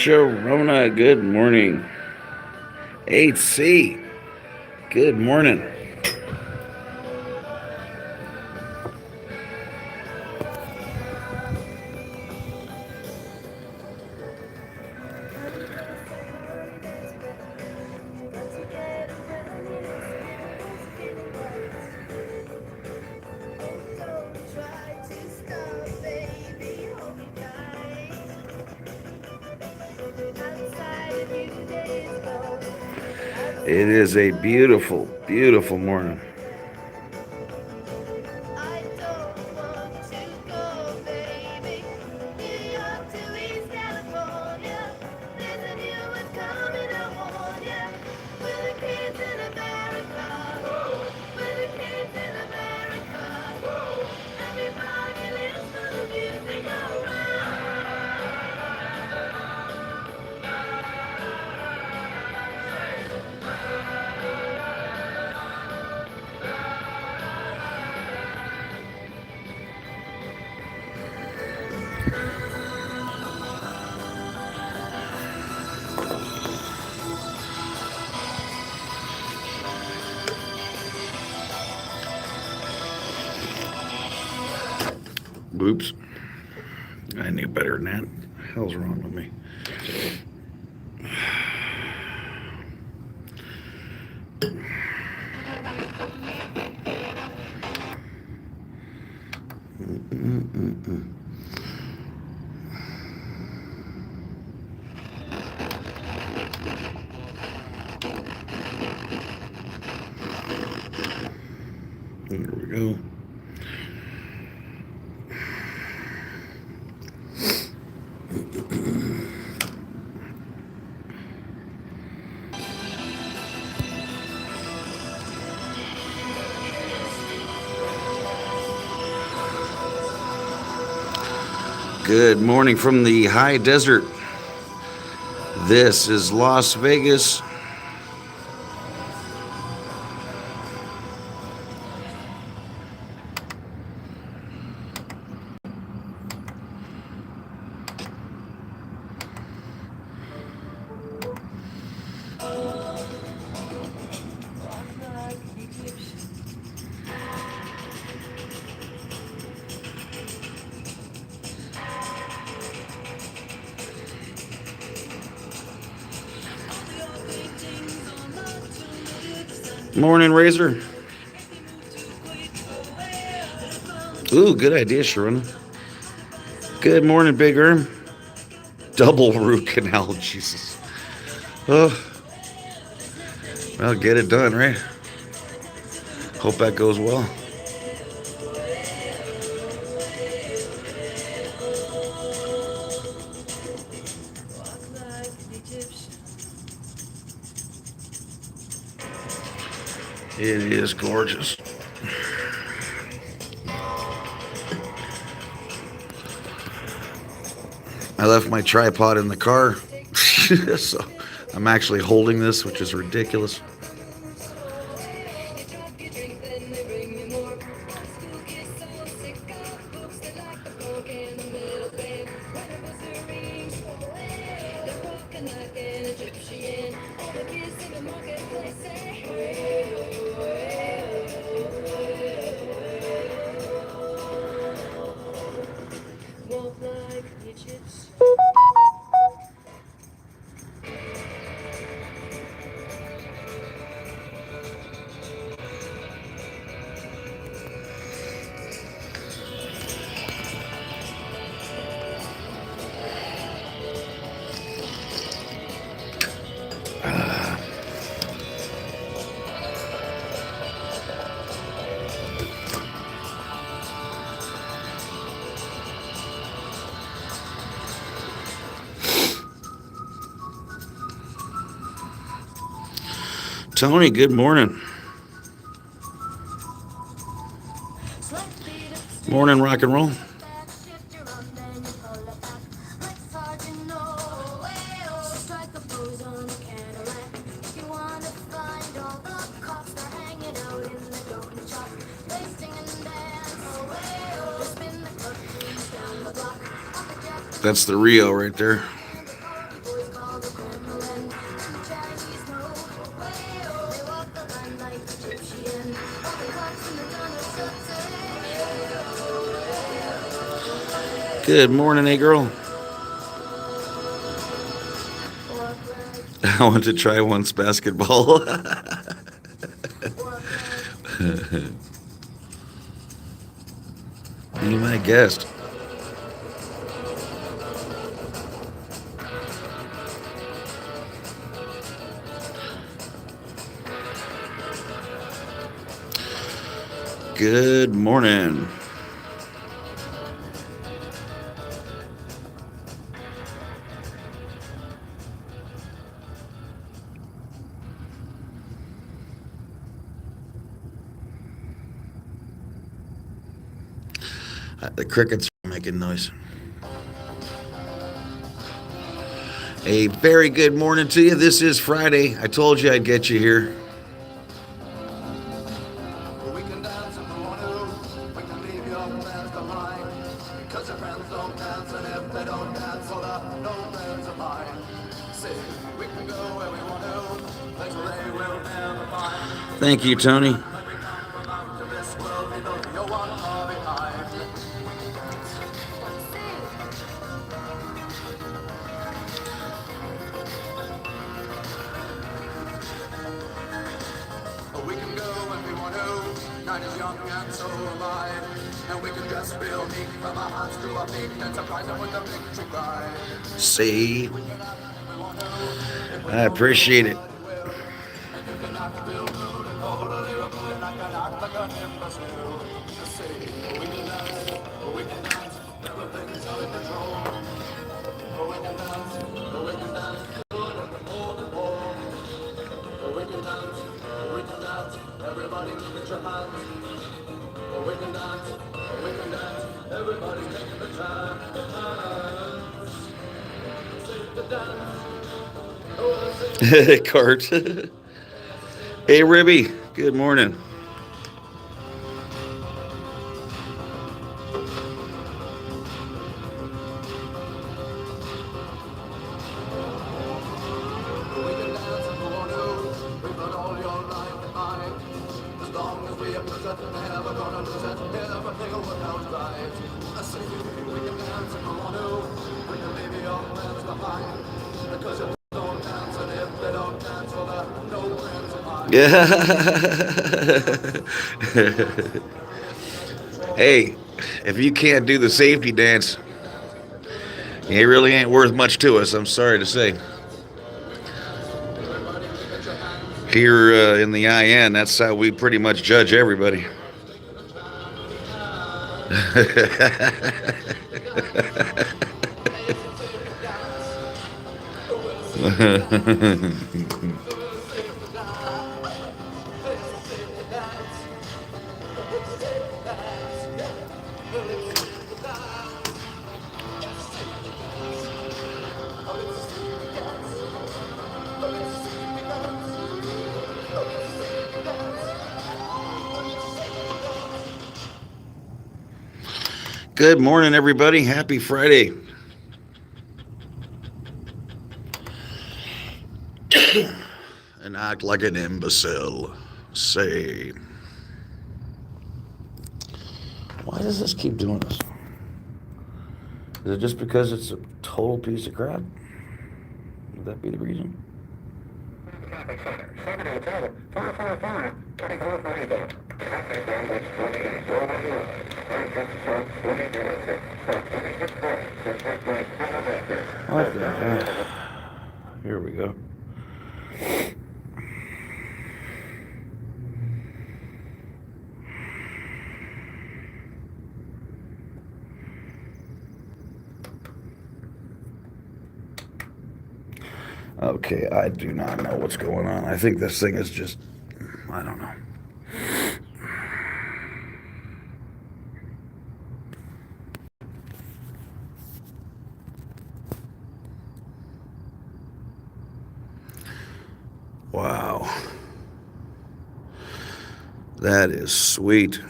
Sharona, good morning. 8C, good morning. It is a beautiful, beautiful morning. Oops. I knew better than that. What the hell's wrong with me? There we go. Good morning from the high desert. This is Las Vegas. Morning, Razor. Ooh, good idea, Sharona. Good morning, Big Erm. Double root canal, Jesus. Oh, well, get it done, right? Hope that goes well. It is gorgeous. I left my tripod in the car, so I'm actually holding this, which is ridiculous. Tony, good morning. Morning, rock and roll. That's the Rio right there. Good morning, hey girl. I want to try once basketball. Be my guest. Good morning. The crickets are making noise. A very good morning to you. This is Friday. I told you I'd get you here. Thank you, Tony. See, I appreciate it. Cart. Hey, Ribby. Good morning. Yeah. Hey, if you can't do the safety dance, it really ain't worth much to us, I'm sorry to say. Here in the IN, that's how we pretty much judge everybody. Good morning, everybody. Happy Friday. And act like an imbecile. Say. Why does this keep doing this? Is it just because it's a total piece of crap? Would that be the reason? What the heck? Here we go. Okay, I do not know what's going on. I think this thing is just, I don't know. Wow. That is sweet.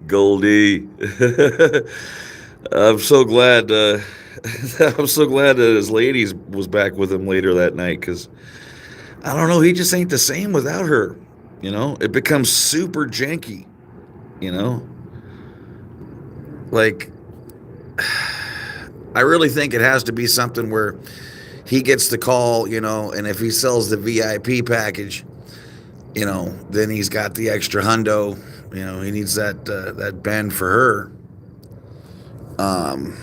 Goldie. I'm so glad. I'm so glad that his ladies was back with him later that night because I don't know. He just ain't the same without her. It becomes super janky. You know, like I really think it has to be something where he gets the call. And if he sells the VIP package, then he's got the extra hundo. He needs that bend for her. Um,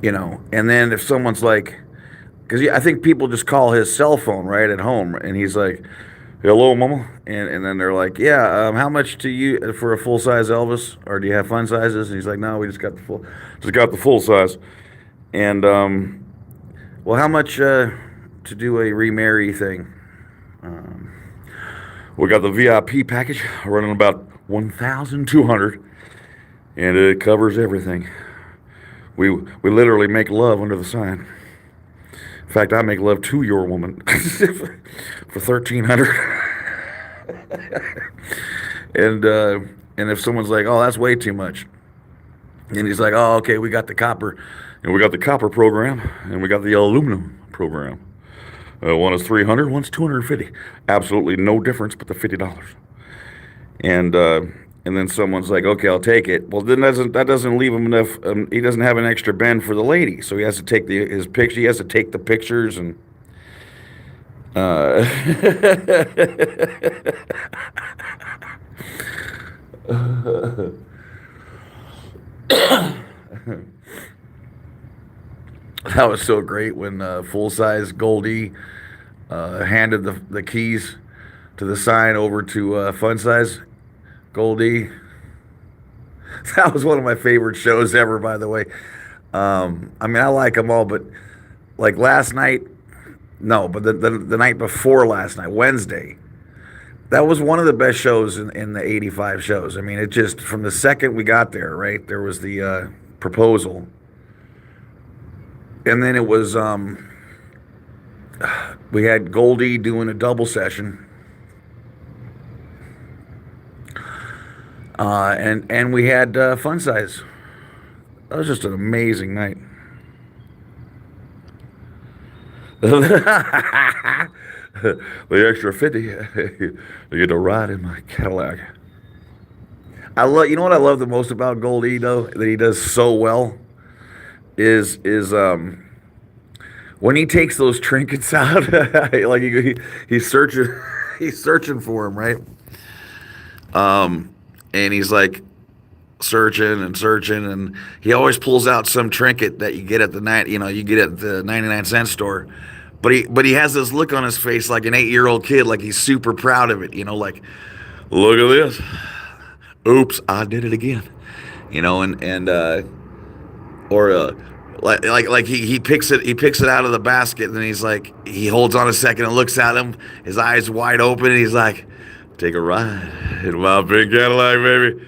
and then if someone's like, because I think people just call his cell phone right at home, and he's like, "Hello, mama," and then they're like, "Yeah, how much to you for a full size Elvis, or do you have fun sizes?" And he's like, "No, we just got the full size." And well, how much to do a remarry thing? Um, we got the VIP package running about 1,200, and it covers everything. We literally make love under the sign. In fact, I make love to your woman for 1,300. And if someone's like, "Oh, that's way too much," and he's like, "Oh, okay, we got the copper, and we got the copper program, and we got the aluminum program. One is 300, one's 250. Absolutely no difference but the $50." And then someone's like, "Okay, I'll take it." Well, then that doesn't leave him enough. He doesn't have an extra bend for the lady, so he has to take his picture. He has to take the pictures and. Uh, that was so great when full size Goldie handed the keys to the sign over to fun size Goldie. That was one of my favorite shows ever, by the way. I mean, I like them all, but like last night, no, but the night before last night, Wednesday, that was one of the best shows in the 85 shows. I mean, it just, from the second we got there, right, there was the proposal. And then it was, we had Goldie doing a double session. And we had Fun Size. That was just an amazing night. The extra 50, you get to ride in my Cadillac. You know what I love the most about Goldie though, that he does so well is when he takes those trinkets out, like he's searching, he's searching for him, right? And he's like searching and searching, and he always pulls out some trinket that you get at you get at the 99-cent store. But he has this look on his face like an 8-year-old kid, like he's super proud of it, like, look at this. Oops, I did it again. And or like he picks it out of the basket, and then he holds on a second and looks at him, his eyes wide open, and he's like, "Take a ride in my big Cadillac, baby."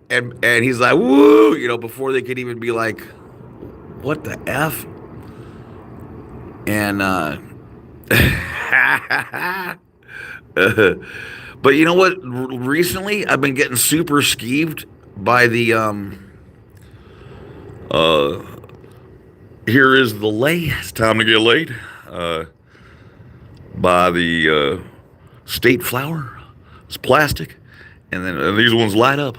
And he's like, "Woo," before they could even be like, "What the F?" And but you know what? Recently, I've been getting super skeeved by the "Here is the lay. It's time to get laid." By the state flower. It's plastic, and then these ones light up,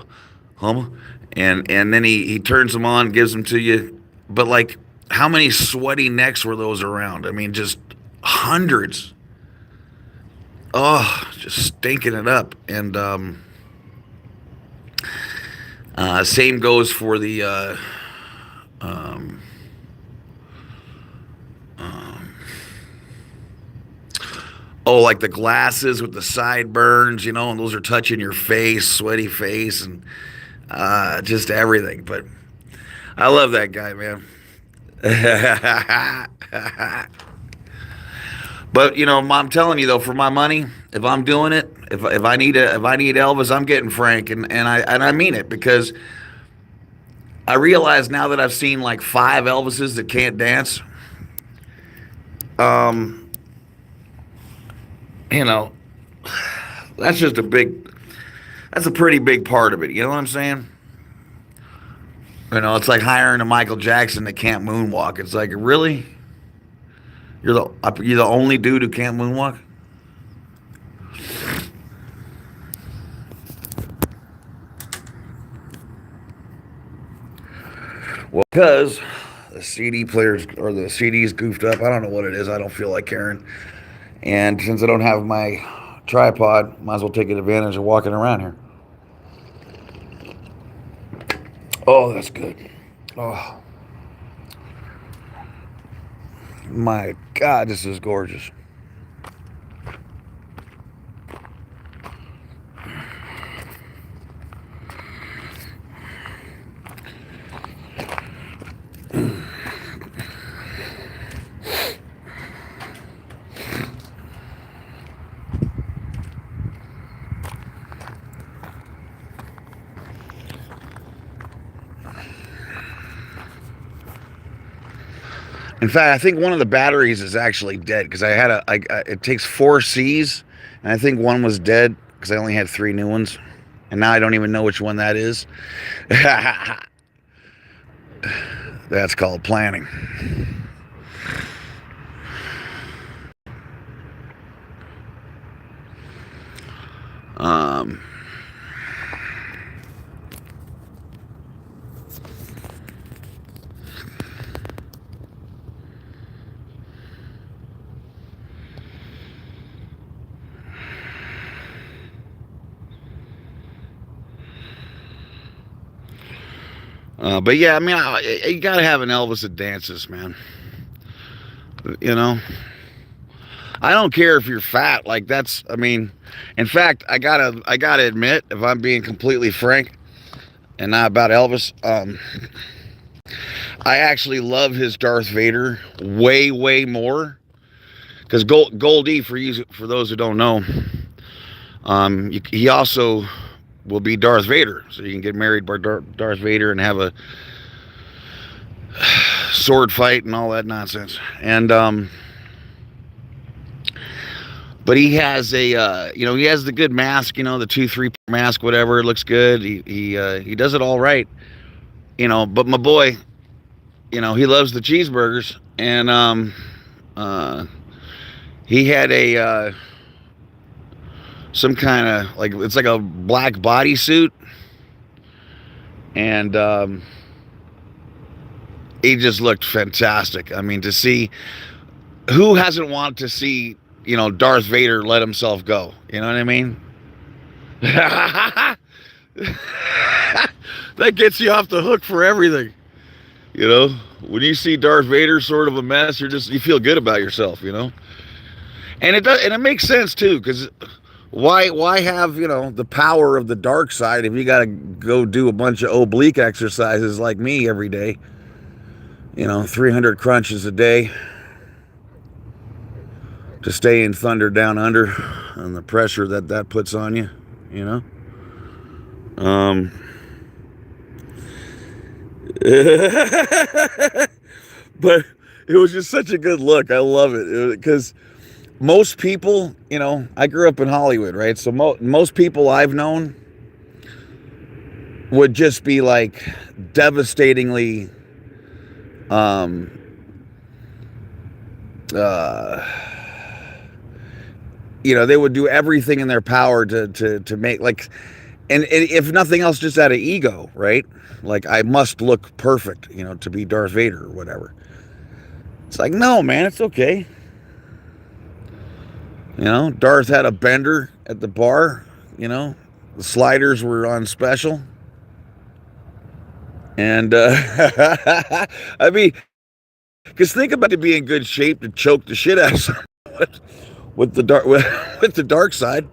humma. And then he turns them on, gives them to you. But like, how many sweaty necks were those around? I mean, just hundreds. Oh, just stinking it up. And same goes for the like the glasses with the sideburns, and those are touching your face, sweaty face, and just everything. But I love that guy, man. But I'm telling you though, for my money, if I'm doing it, if I need Elvis, I'm getting Frank, and I mean it, because I realize now that I've seen like 5 Elvises that can't dance. That's just a big. That's a pretty big part of it. You know what I'm saying? You know, it's like hiring a Michael Jackson that can't moonwalk. It's like, really? You're the only dude who can't moonwalk? Well, because the CD players or the CD's goofed up. I don't know what it is. I don't feel like caring. And since I don't have my tripod, might as well take advantage of walking around here. Oh, that's good. Oh, my God, this is gorgeous. In fact, I think one of the batteries is actually dead because it takes 4 Cs, and I think one was dead because I only had 3 new ones, and now I don't even know which one that is. That's called planning. Um, but yeah, I mean, you gotta have an Elvis that dances, man. You know, I don't care if you're fat. Like that's, I mean, in fact, I gotta admit, if I'm being completely frank, and not about Elvis, I actually love his Darth Vader way, way more. Because Goldie, for those who don't know, he also will be Darth Vader. So you can get married by Darth Vader and have a sword fight and all that nonsense. And but he has he has the good mask, the 2-3 mask, whatever. It looks good. He does it all right, But my boy, he loves the cheeseburgers, and he had a some kind of it's like a black bodysuit, and he just looked fantastic. I mean, to see who hasn't wanted to see Darth Vader let himself go. You know what I mean? That gets you off the hook for everything. When you see Darth Vader sort of a mess, you feel good about yourself. And it makes sense too, because why have the power of the dark side if you got to go do a bunch of oblique exercises like me every day? 300 crunches a day to stay in thunder down under, and the pressure that puts on you. But it was just such a good look. I love it because most people, I grew up in Hollywood, right? So most people I've known would just be like devastatingly they would do everything in their power to make and if nothing else, just out of ego, right? Like, I must look perfect, to be Darth Vader or whatever. It's like, no, man, it's okay. Darth had a bender at the bar, the sliders were on special. And, I mean, because think about it, be in good shape to choke the shit out of someone with the dark side.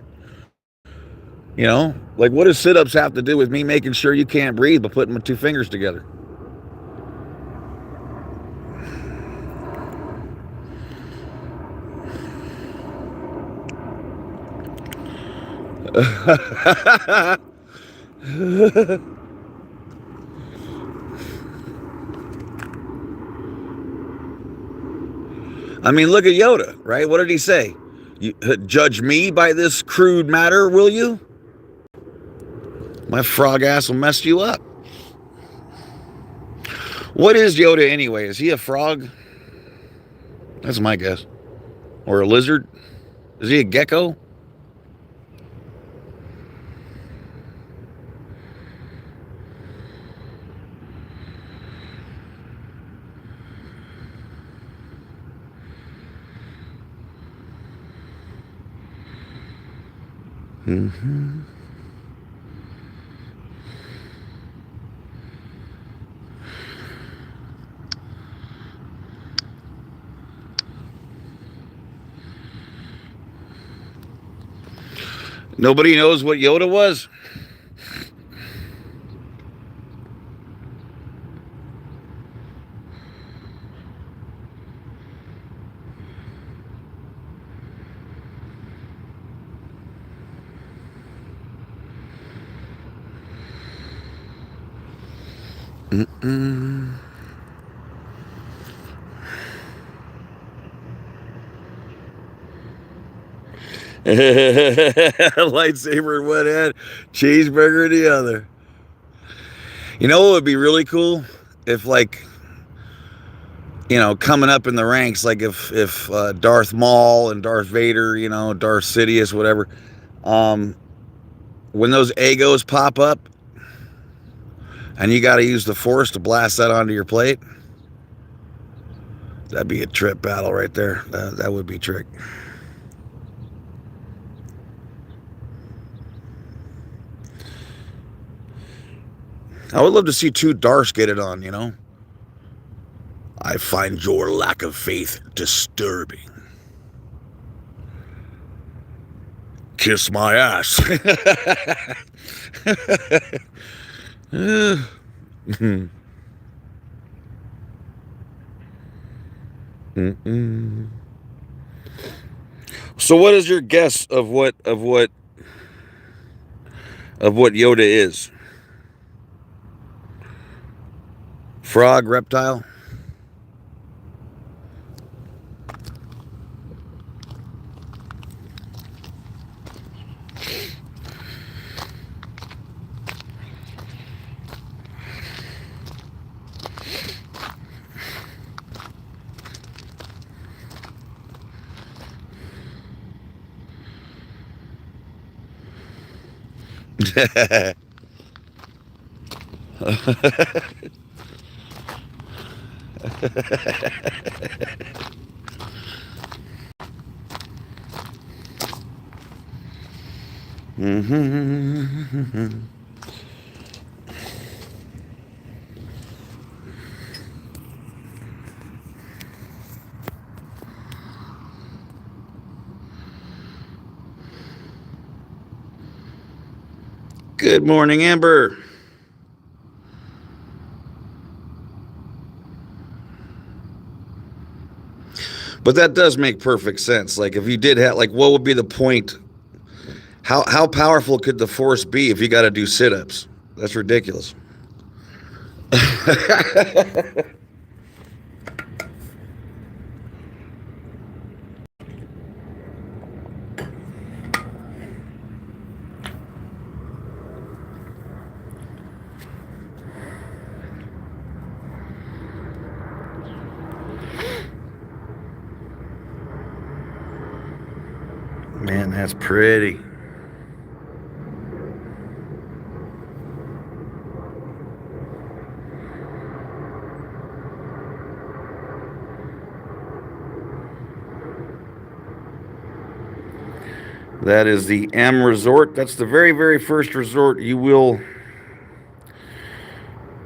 What does sit-ups have to do with me making sure you can't breathe by putting my 2 fingers together? I mean, look at Yoda, right? What did he say? You judge me by this crude matter, will you? My frog ass will mess you up. What is Yoda anyway? Is he a frog? That's my guess. Or a lizard? Is he a gecko? Mm-hmm. Nobody knows what Yoda was? Mm-mm. Lightsaber in one hand, cheeseburger in the other. You know what would be really cool? If, like, coming up in the ranks, like if Darth Maul and Darth Vader, Darth Sidious, whatever, when those Egos pop up and you got to use the Force to blast that onto your plate, that'd be a trip battle right there. That would be trick. I would love to see two Darths get it on, I find your lack of faith disturbing. Kiss my ass. So what is your guess of what Yoda is? Frog, reptile? Good morning, Amber. But that does make perfect sense. Like, if you did have, like, what would be the point? How powerful could the Force be if you got to do sit-ups? That's ridiculous. Man, that's pretty. That is the M Resort. That's the very, very first resort you will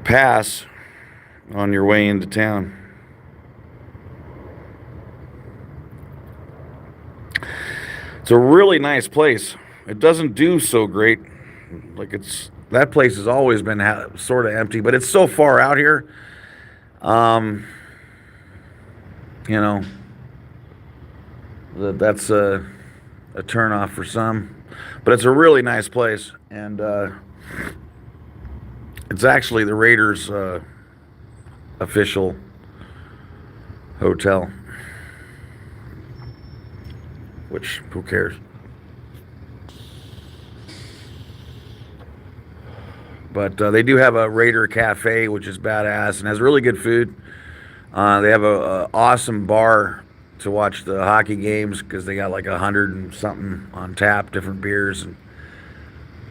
pass on your way into town. It's a really nice place. It doesn't do so great. Like, that place has always been sort of empty, but it's so far out here. That's a turnoff for some, but it's a really nice place, and it's actually the Raiders' official hotel. which who cares? But they do have a Raider Cafe, which is badass and has really good food. They have a awesome bar to watch the hockey games because they got like 100 and something on tap, different beers, and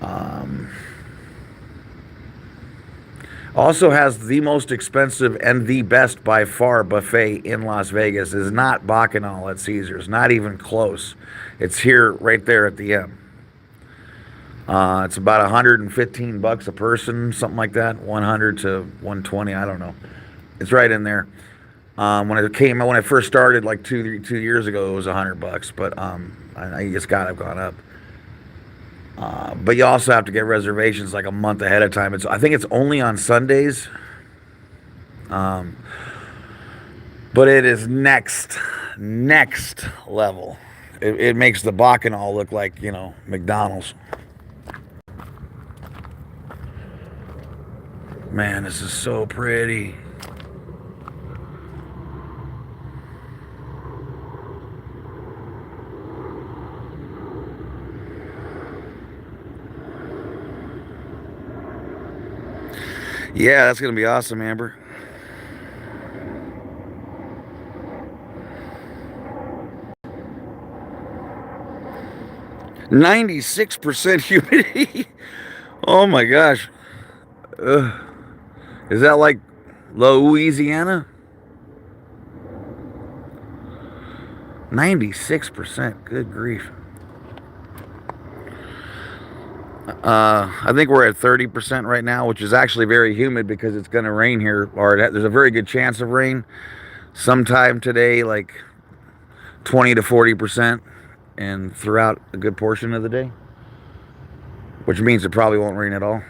um, also has the most expensive and the best by far buffet in Las Vegas. Is not Bacchanal at Caesars, not even close. It's here, right there at the M. It's about 115 bucks a person, something like that, 100 to 120. I don't know. It's right in there. When I first started like two years ago, it was 100 bucks, but I just have gone up. But you also have to get reservations like a month ahead of time. I think it's only on Sundays. Um, but it is next level. It makes the Bacchanal look like, McDonald's. Man, this is so pretty. Yeah, that's going to be awesome, Amber. %96 humidity. Oh my gosh. Ugh. Is that like Louisiana? 96%. Good grief. I think we're at 30% right now, which is actually very humid because it's going to rain here, or there's a very good chance of rain sometime today, like 20 to 40%, and throughout a good portion of the day, which means it probably won't rain at all.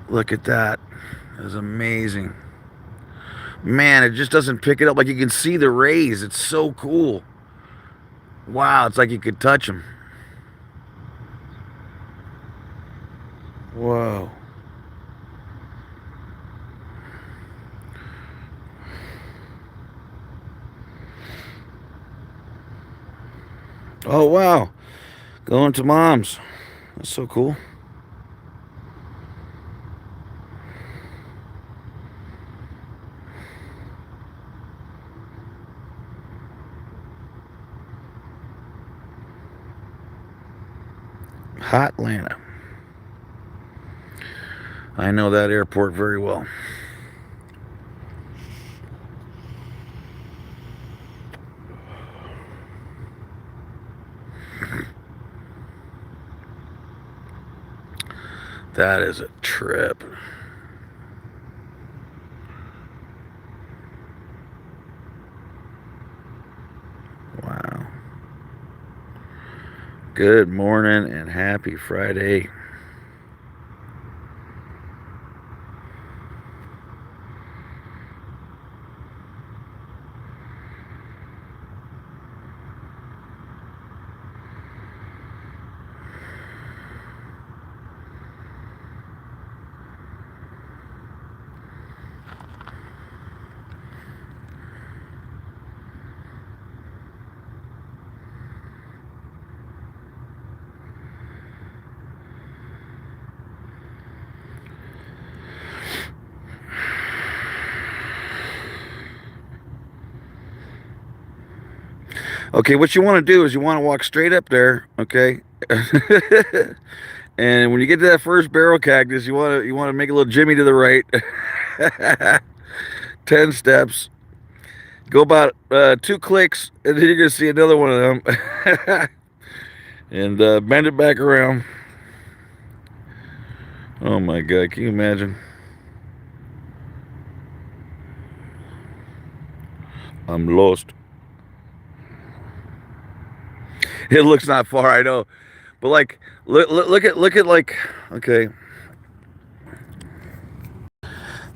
Look at that. It's amazing. Man, it just doesn't pick it up. Like you can see the rays. It's so cool. Wow, it's like you could touch them. Whoa. Oh, wow. Going to Mom's. That's so cool. Hotlanta. I know that airport very well. That is a trip. Wow. Good morning and happy Friday. Okay, what you want to do is you want to walk straight up there, okay? And when you get to that first barrel cactus, you want to make a little jimmy to the right. 10 steps. Go about 2 clicks, and then you're going to see another one of them. And bend it back around. Oh my God, can you imagine? I'm lost. It looks not far, I know. But like, look at like, okay.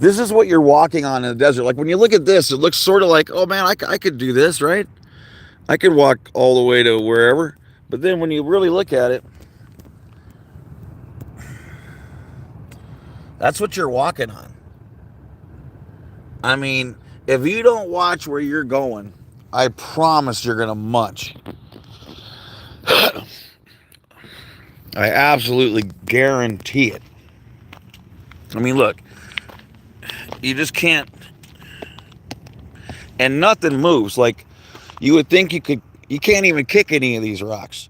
This is what you're walking on in the desert. Like when you look at this, it looks sort of like, oh man, I could do this, right? I could walk all the way to wherever. But then when you really look at it, that's what you're walking on. I mean, if you don't watch where you're going, I promise you're going to munch. I absolutely guarantee it. I mean, look, you just can't, and nothing moves. Like, you would think you can't even kick any of these rocks.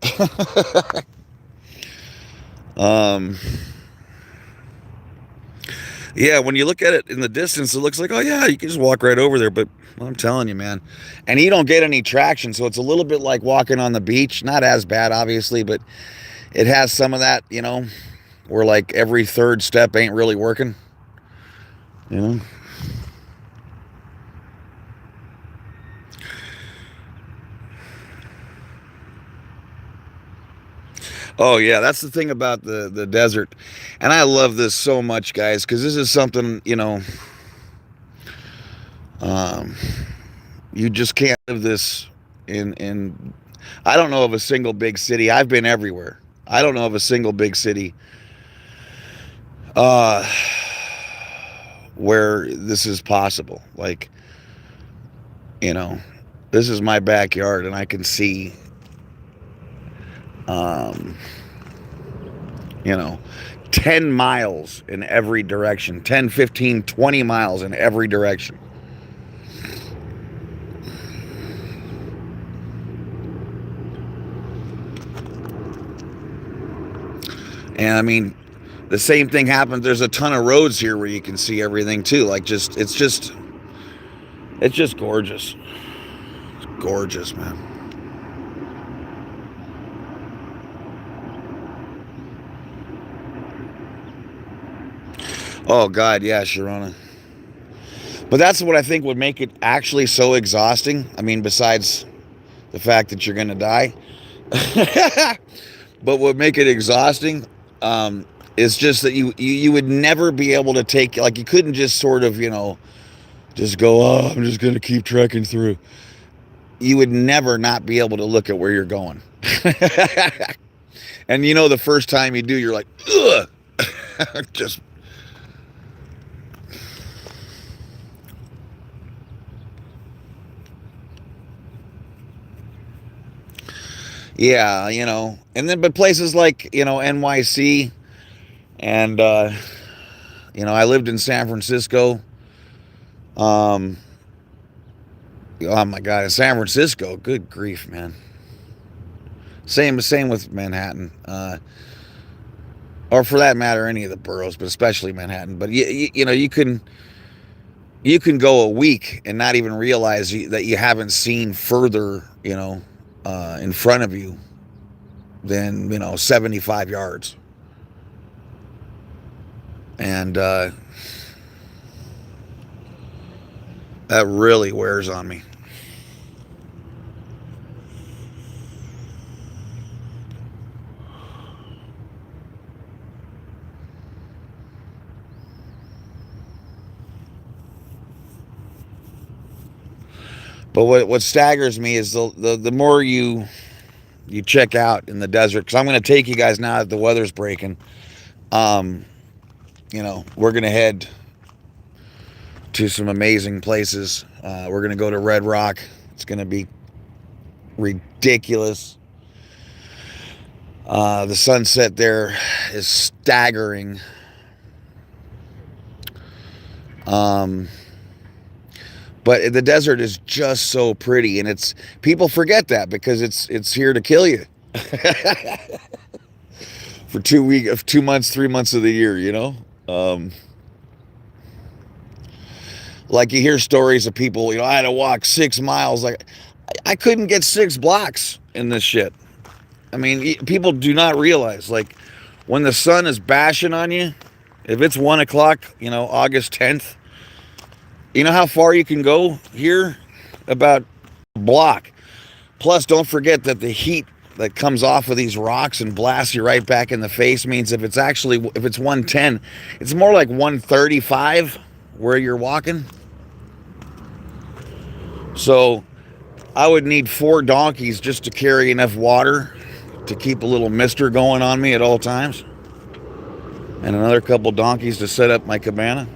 Yeah, when you look at it in the distance, it looks like, oh yeah, you can just walk right over there. But I'm telling you, man, and you don't get any traction, so it's a little bit like walking on the beach. Not as bad, obviously, but it has some of that, where like every third step ain't really working, you know. Oh yeah, that's the thing about the desert, and I love this so much, guys, because this is something um, you just can't live this in. I don't know of a single big city. I've been everywhere. I don't know of a single big city uh, where this is possible. Like, you know, this is my backyard, and I can see, um, you know, 10 miles in every direction, 10, 15, 20 miles in every direction. And I mean, the same thing happens. There's a ton of roads here where you can see everything too. Like, it's just gorgeous. It's gorgeous, man. Oh God, yeah, Sharona. But that's what I think would make it actually so exhausting. I mean, besides the fact that you're gonna die, but what make it exhausting is just that you would never be able to take, like, you couldn't just sort of just go, oh, I'm just gonna keep trekking through. You would never not be able to look at where you're going. And the first time you do, you're like, ugh. Just yeah, and then but places like NYC, and I lived in San Francisco. um oh my God, in San Francisco, good grief, man. Same with Manhattan, or for that matter any of the boroughs, but especially Manhattan. But you can go a week and not even realize that you haven't seen further, in front of you than 75 yards. And that really wears on me. But what staggers me is the more you check out in the desert, because I'm going to take you guys now that the weather's breaking. um we're going to head to some amazing places. We're going to go to Red Rock. It's going to be ridiculous. The sunset there is staggering. um But the desert is just so pretty, and people forget that because it's here to kill you for 2 months, 3 months of the year. Like, you hear stories of people. I had to walk 6 miles. Like, I couldn't get 6 blocks in this shit. I mean, people do not realize, like, when the sun is bashing on you, if it's 1 o'clock, August 10th. You know how far you can go here? About a block. Plus, don't forget that the heat that comes off of these rocks and blasts you right back in the face means if it's 110, it's more like 135 where you're walking. So I would need 4 donkeys just to carry enough water to keep a little mister going on me at all times, and another couple donkeys to set up my cabana.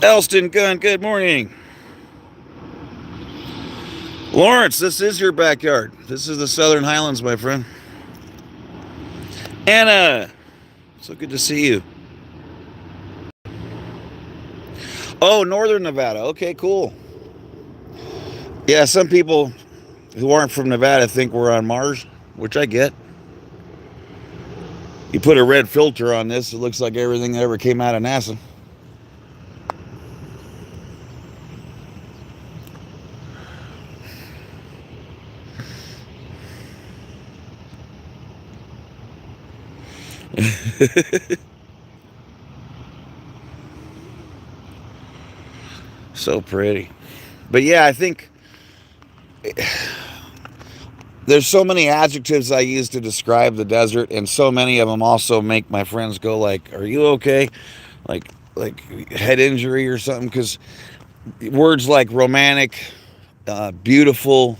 Elston Gunn, good morning. Lawrence, this is your backyard. This is the Southern Highlands, my friend. Anna, so good to see you. Oh, Northern Nevada. Okay, cool. Yeah, some people who aren't from Nevada think we're on Mars, which I get. You put a red filter on this, it looks like everything that ever came out of NASA. So pretty. But yeah, I think there's so many adjectives I use to describe the desert, and so many of them also make my friends go like, "Are you okay?" Like head injury or something, because words like romantic, beautiful,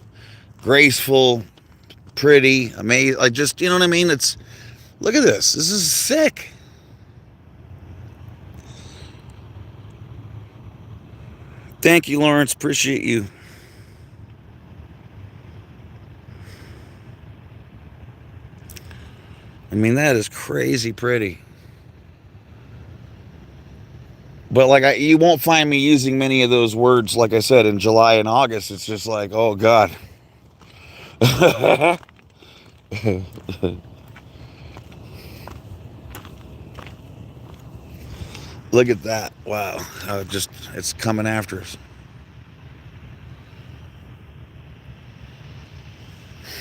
graceful, pretty, amazing, like, just, you know what I mean? It's, look at this. This is sick. Thank you, Lawrence. Appreciate you. I mean, that is crazy pretty. But like, you won't find me using many of those words, like I said, in July and August. It's just like, oh God. Look at that. Wow. It's coming after us.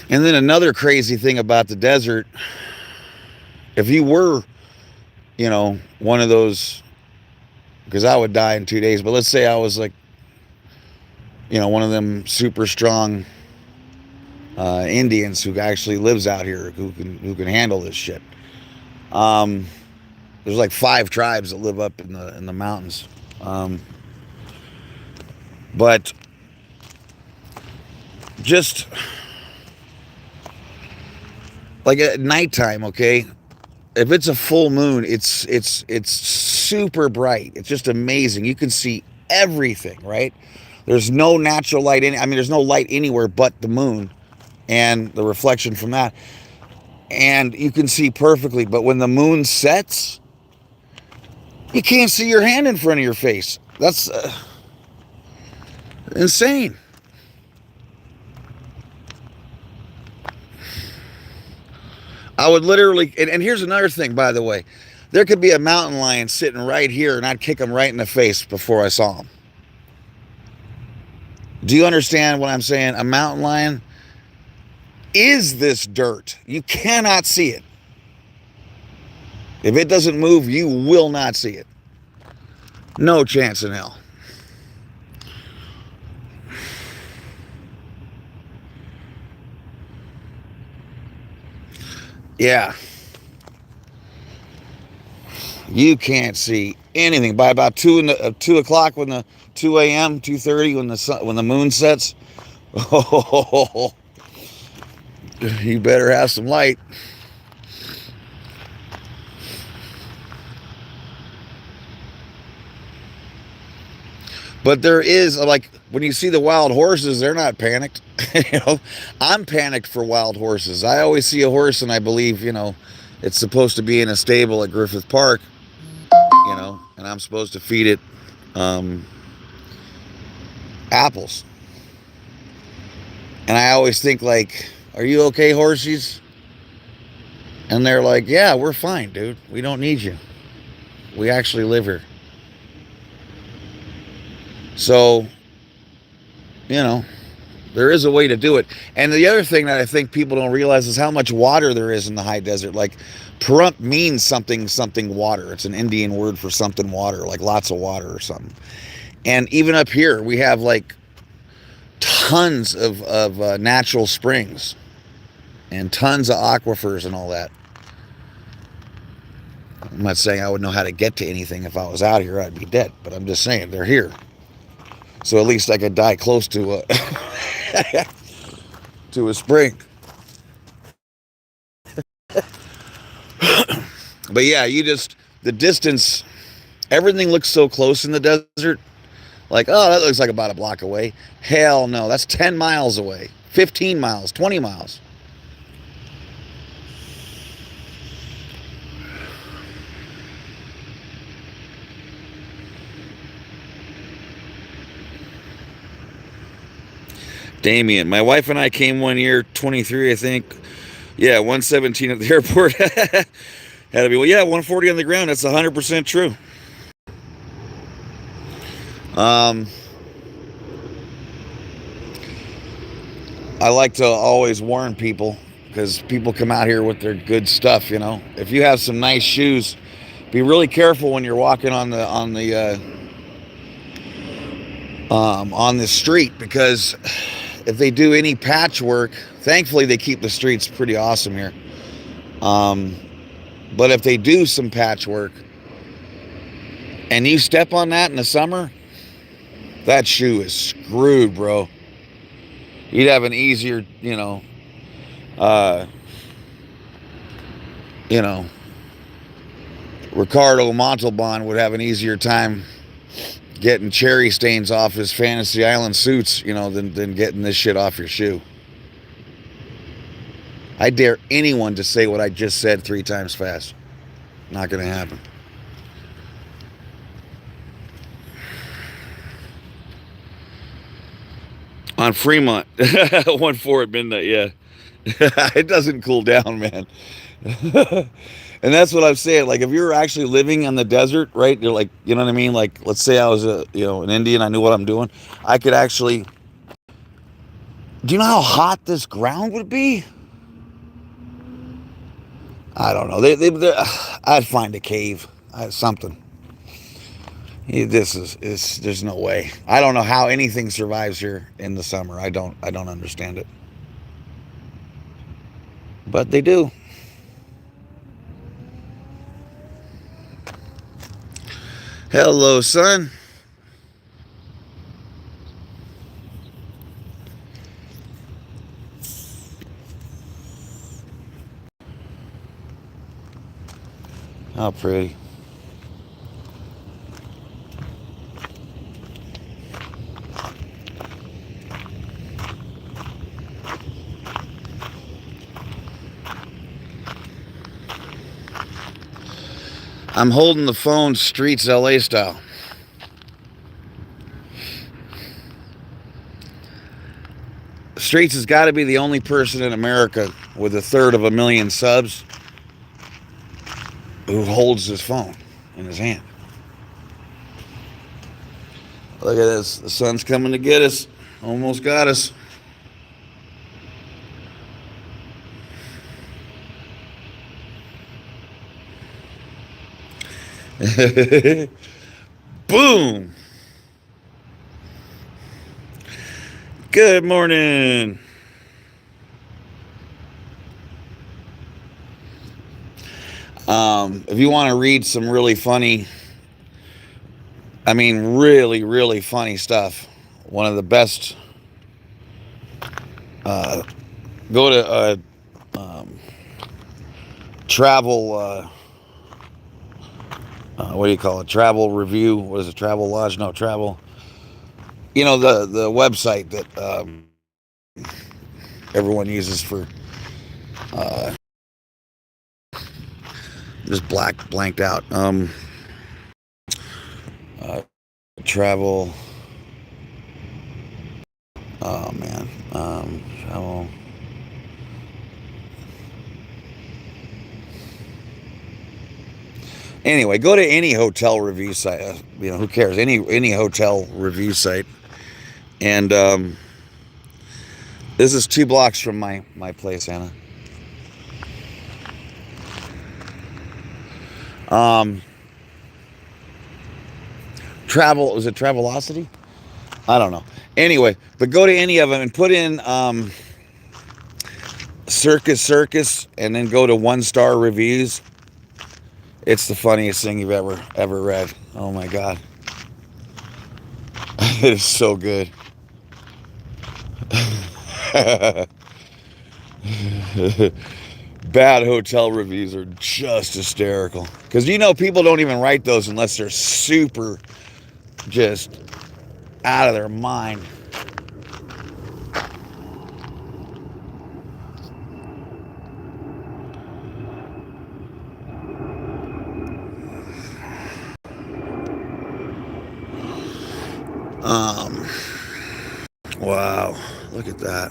And then another crazy thing about the desert, if you were, one of those, because I would die in 2 days, but let's say I was like, one of them super strong Indians who actually lives out here, who can handle this shit. There's like 5 tribes that live up in the mountains, but just like at nighttime, okay. If it's a full moon, it's super bright. It's just amazing. You can see everything, right? There's no natural light there's no light anywhere but the moon and the reflection from that. And you can see perfectly, but when the moon sets, you can't see your hand in front of your face. That's insane. I would literally, and here's another thing, by the way. There could be a mountain lion sitting right here, and I'd kick him right in the face before I saw him. Do you understand what I'm saying? A mountain lion is this dirt. You cannot see it. If it doesn't move, you will not see it. No chance in hell. Yeah. You can't see anything by about 2 o'clock, when the 2 a.m., 2:30, when the moon sets. Oh, you better have some light. But there is, like, when you see the wild horses, they're not panicked. I'm panicked for wild horses. I always see a horse and I believe, it's supposed to be in a stable at Griffith Park, and I'm supposed to feed it apples. And I always think, like, are you okay, horsies? And they're like, yeah, we're fine, dude. We don't need you. We actually live here. So, there is a way to do it. And the other thing that I think people don't realize is how much water there is in the high desert. Like, Pahrump means something water. It's an Indian word for something water, like lots of water or something. And even up here, we have like tons of natural springs and tons of aquifers and all that. I'm not saying I would know how to get to anything. If I was out here, I'd be dead. But I'm just saying they're here. So at least I could die close to to a spring. But yeah, the distance, Everything looks so close in the desert. Like, oh, that looks like about a block away. Hell no, that's 10 miles away, 15 miles, 20 miles. Damien, my wife and I came one year, 23, I think. Yeah, 117 at the airport. Had to be, well, yeah, 140 on the ground. That's 100% true. I like to always warn people because people come out here with their good stuff. You know, if you have some nice shoes, be really careful when you're walking on the street, because if they do any patchwork, thankfully they keep the streets pretty awesome here. But if they do some patchwork and you step on that in the summer, that shoe is screwed, bro. You'd have an easier, Ricardo Montalban would have an easier time getting cherry stains off his Fantasy Island suits, than getting this shit off your shoe. I dare anyone to say what I just said 3 times fast. Not going to happen. On Fremont, 1-4 at midnight, yeah. It doesn't cool down, man. And that's what I'm saying. Like, if you're actually living in the desert, right? You're like, you know what I mean? Like, let's say I was an Indian. I knew what I'm doing. I could actually. Do you know how hot this ground would be? I don't know. I'd find a cave, something. There's no way. I don't know how anything survives here in the summer. I don't understand it. But they do. Hello, son. How pretty. I'm holding the phone Streets LA style. Streets has got to be the only person in America with 1/3 subs who holds his phone in his hand. Look at this. The sun's coming to get us. Almost got us. Boom. Good morning. If you want to read some really funny, really, really funny stuff, one of the best, go to travel, what do you call it? Travel review. What is it? Travel Lodge? No, travel. The website that everyone uses for just blanked out. Travel. Oh man. Travel. Anyway, go to any hotel review site. Who cares? Any hotel review site. And this is 2 blocks from my place, Anna. Was it Travelocity? I don't know. Anyway, but go to any of them and put in Circus and then go to 1-star reviews. It's the funniest thing you've ever read. Oh my God. It is so good. Bad hotel reviews are just hysterical. Because people don't even write those unless they're super just out of their mind. Wow, look at that.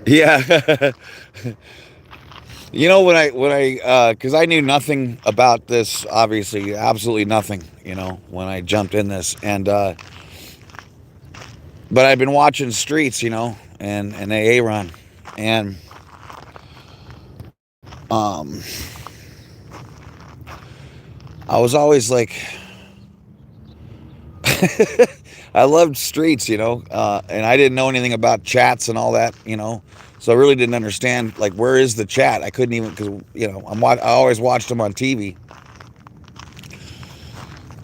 Yeah. Because I knew nothing about this, obviously, absolutely nothing, when I jumped in this. But I've been watching Streets, and AA Run. And, um, I was always like, I loved Streets, and I didn't know anything about chats and all that, so I really didn't understand, like, where is the chat? I couldn't even, because, I always watched them on TV.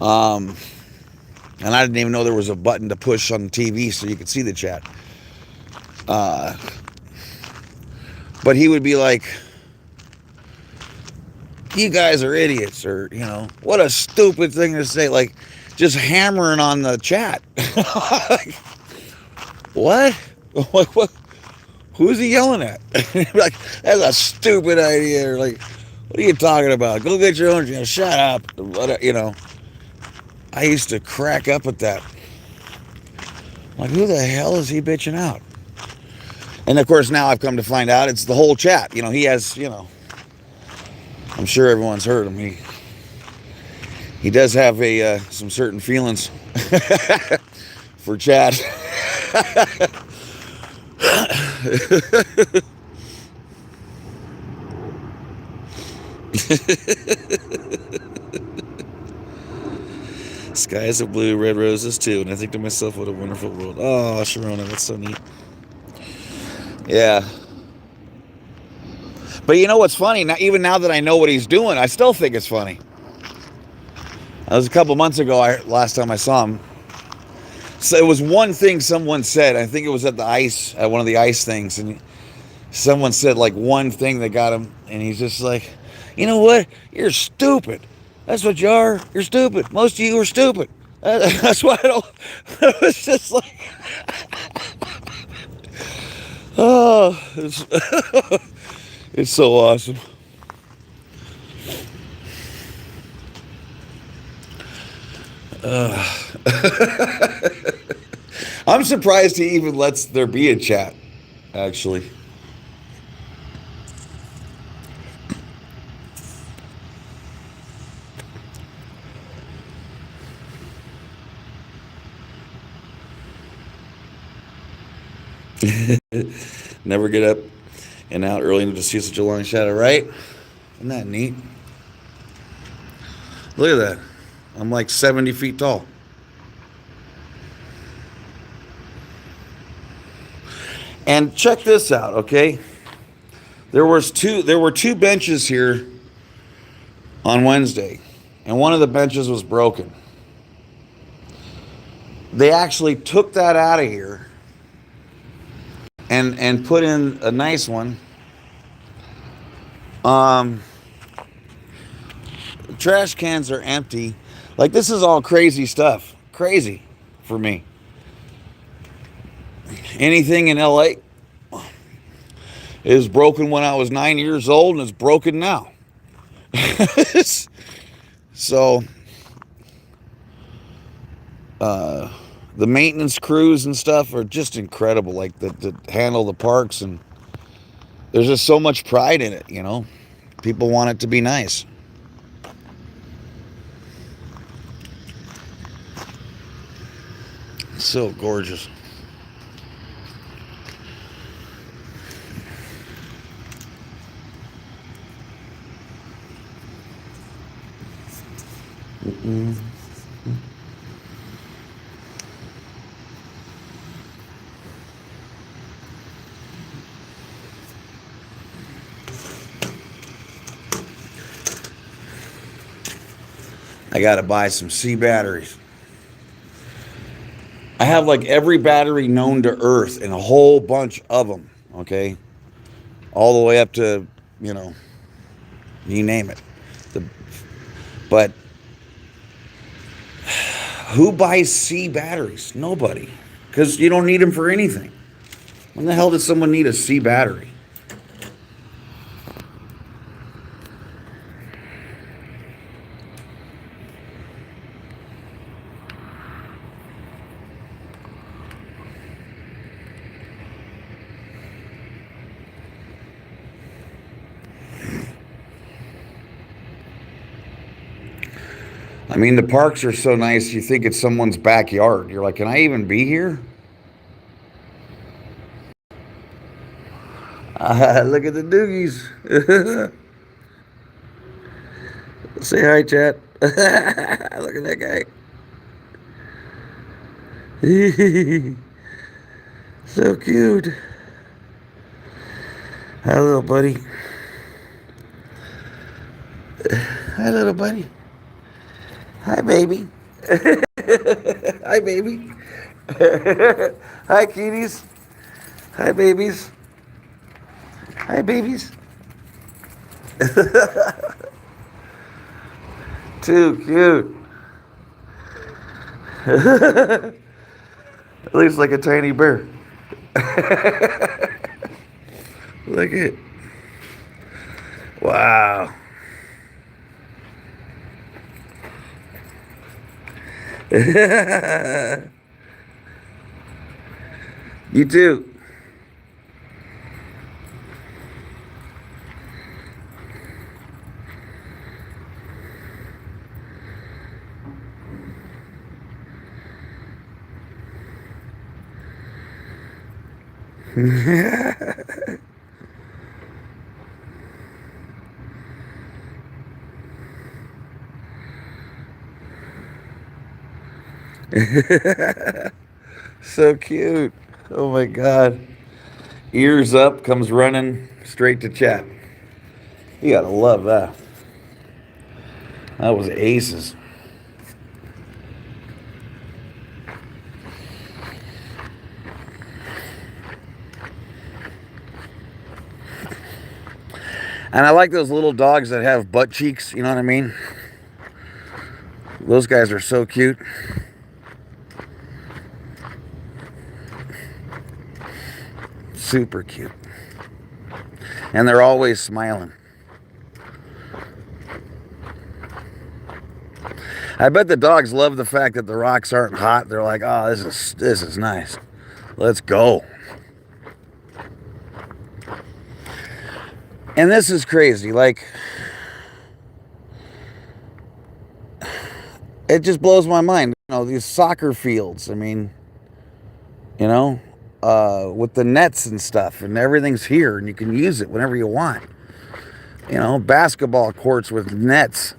And I didn't even know there was a button to push on the TV so you could see the chat. But he would be like, you guys are idiots, or, what a stupid thing to say, like, just hammering on the chat. Like, what? What? Who's he yelling at? Like, that's a stupid idea. Or like, what are you talking about? Go get your own. Shut up. I used to crack up at that. Like, who the hell is he bitching out? And of course, now I've come to find out it's the whole chat. He has, I'm sure everyone's heard him. He does have some certain feelings for chat. Skies are blue, red roses too. And I think to myself, what a wonderful world. Oh, Sharona, that's so neat. Yeah. But you know what's funny? Now, even now that I know what he's doing, I still think it's funny. That was a couple months ago, last time I saw him. So it was one thing someone said. I think it was at one of the ice things. And someone said like one thing that got him. And he's just like, you know what? You're stupid. That's what you are. You're stupid. Most of you are stupid. That's why I don't. It was just like, oh, it's so awesome. I'm surprised he even lets there be a chat, actually. Never get up and out early enough to see such a long shadow, right? Isn't that neat? Look at that. I'm like 70 feet tall. And check this out, okay? There were two benches here on Wednesday, and one of the benches was broken. They actually took that out of here and put in a nice one. Trash cans are empty. Like, this is all crazy stuff. Crazy for me. Anything in LA is broken when I was 9 years old, and it's broken now. So, the maintenance crews and stuff are just incredible. Like, to handle the parks, and there's just so much pride in it, People want it to be nice. So gorgeous. Mm-mm. I got to buy some C batteries. I have like every battery known to Earth and a whole bunch of them, okay? All the way up to, you know, you name it. But who buys C batteries? Nobody. Because you don't need them for anything. When the hell does someone need a C battery? I mean, the parks are so nice, you think it's someone's backyard. You're like, can I even be here? Look at the doogies. Say hi, chat. Look at that guy. So cute. Hi, little buddy. Hi, little buddy. Hi, baby. Hi, baby. Hi, kitties. Hi, babies. Hi, babies. Too cute. It looks like a tiny bear. Look at it. Wow. You too. So cute. Oh my God. Ears up, comes running straight to chat. You gotta love that. That was aces. And I like those little dogs that have butt cheeks, you know what I mean? Those guys are so cute. Super cute. And they're always smiling. I bet the dogs love the fact that the rocks aren't hot. They're like, oh, this is nice. Let's go. And this is crazy. Like, it just blows my mind. You know, these soccer fields. I mean, you know, with the nets and stuff, and everything's here, and you can use it whenever you want. You know, basketball courts with nets,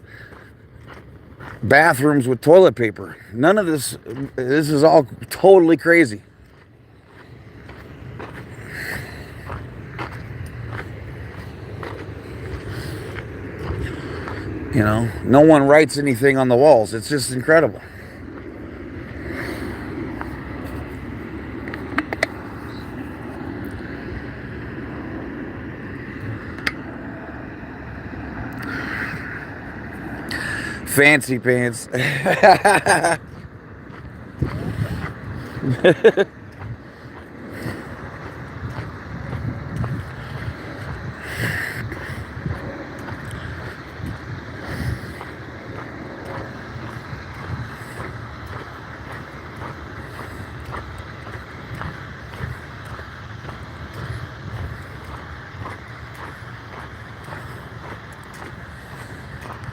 bathrooms with toilet paper. None of this is all totally crazy. You know, no one writes anything on the walls. It's just incredible. Fancy pants.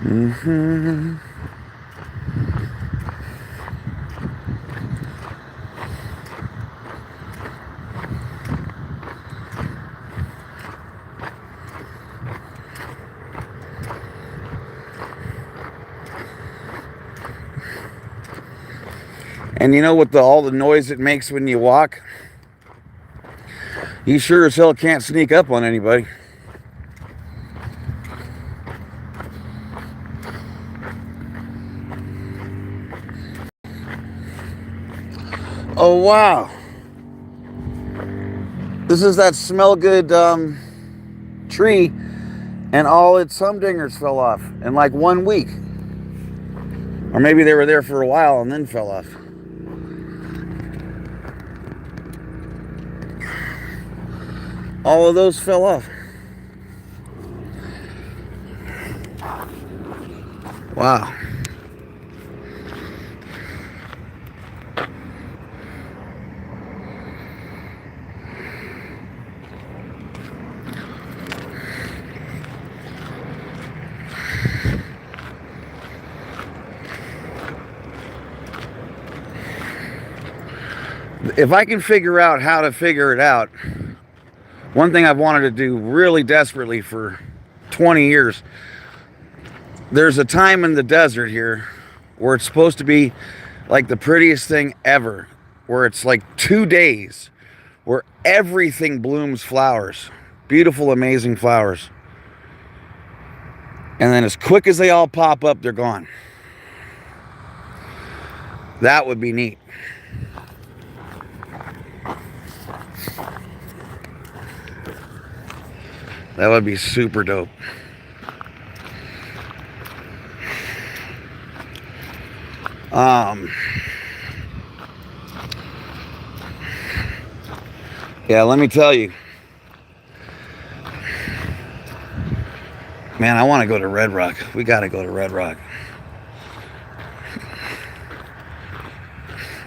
Mm-hmm. And you know what all the noise it makes when you walk? You sure as hell can't sneak up on anybody. wow. This is that smell good tree, and all its humdingers fell off in like 1 week. Or maybe they were there for a while and then fell off. All of those fell off. Wow. If I can figure out how to figure it out, one thing I've wanted to do really desperately for 20 years, there's a time in the desert here where it's supposed to be like the prettiest thing ever, where it's like 2 days where everything blooms flowers, beautiful, amazing flowers. And then as quick as they all pop up, they're gone. That would be neat. That would be super dope. Yeah, let me tell you. Man, I want to go to Red Rock. We got to go to Red Rock.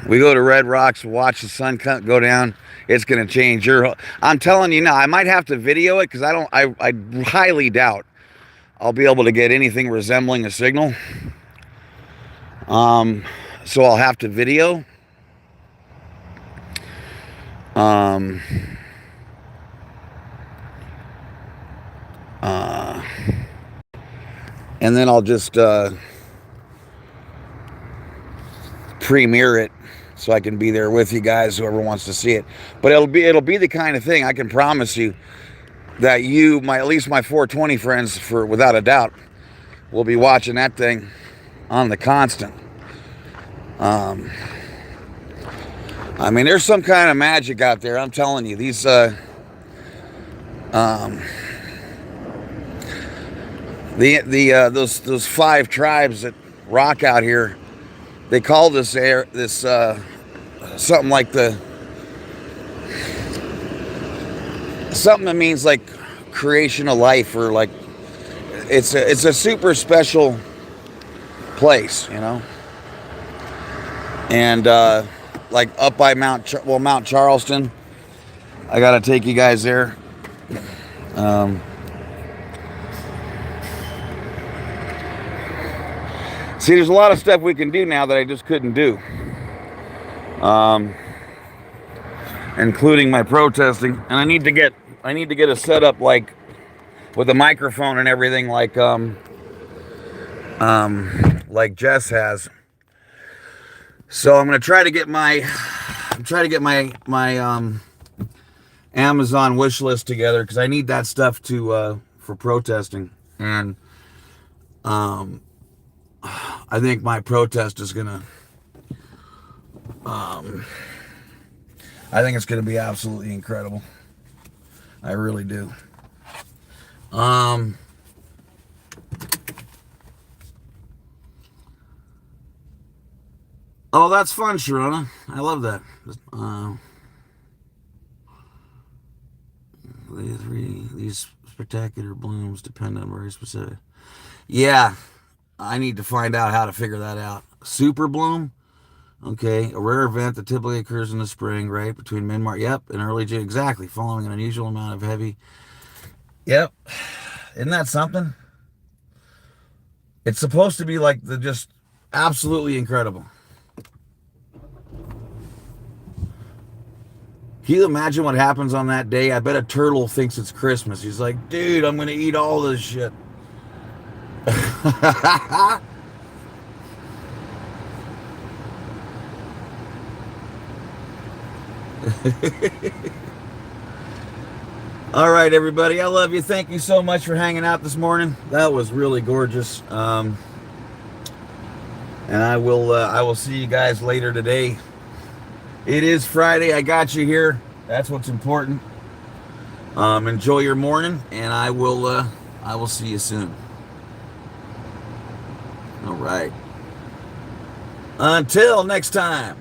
We go to Red Rocks, watch the sun go down. It's going to change your... I'm telling you now, I might have to video it because I highly doubt I'll be able to get anything resembling a signal. So I'll have to video. And then I'll just premiere it so I can be there with you guys, whoever wants to see it. But it'll be the kind of thing, I can promise you, that you, at least my 420 friends, for without a doubt, will be watching that thing on the constant. I mean, there's some kind of magic out there. I'm telling you, these those 5 tribes that rock out here, they call this something like something that means like creation of life, or like it's a super special place, you know. And like up by Mount Charleston, I gotta take you guys there. See, there's a lot of stuff we can do now that I just couldn't do, including my protesting. And I need to get a setup like with a microphone and everything, like Jess has. So I'm gonna try to get my Amazon wish list together, because I need that stuff to for protesting. And I think my protest is gonna I think it's gonna be absolutely incredible. I really do. Oh, that's fun, Sharona. I love that. These spectacular blooms depend on very specific. Yeah, I need to find out how to figure that out. Super bloom, okay, a rare event that typically occurs in the spring, right between mid-March. Yep, and early June. Exactly, following an unusual amount of heavy. Yep, isn't that something? It's supposed to be like just absolutely incredible. Can you imagine what happens on that day? I bet a turtle thinks it's Christmas. He's like, dude, I'm going to eat all this shit. All right, everybody. I love you. Thank you so much for hanging out this morning. That was really gorgeous. And I will see you guys later today. It is Friday. I got you here. That's what's important. Enjoy your morning, and I will see you soon. All right. Until next time.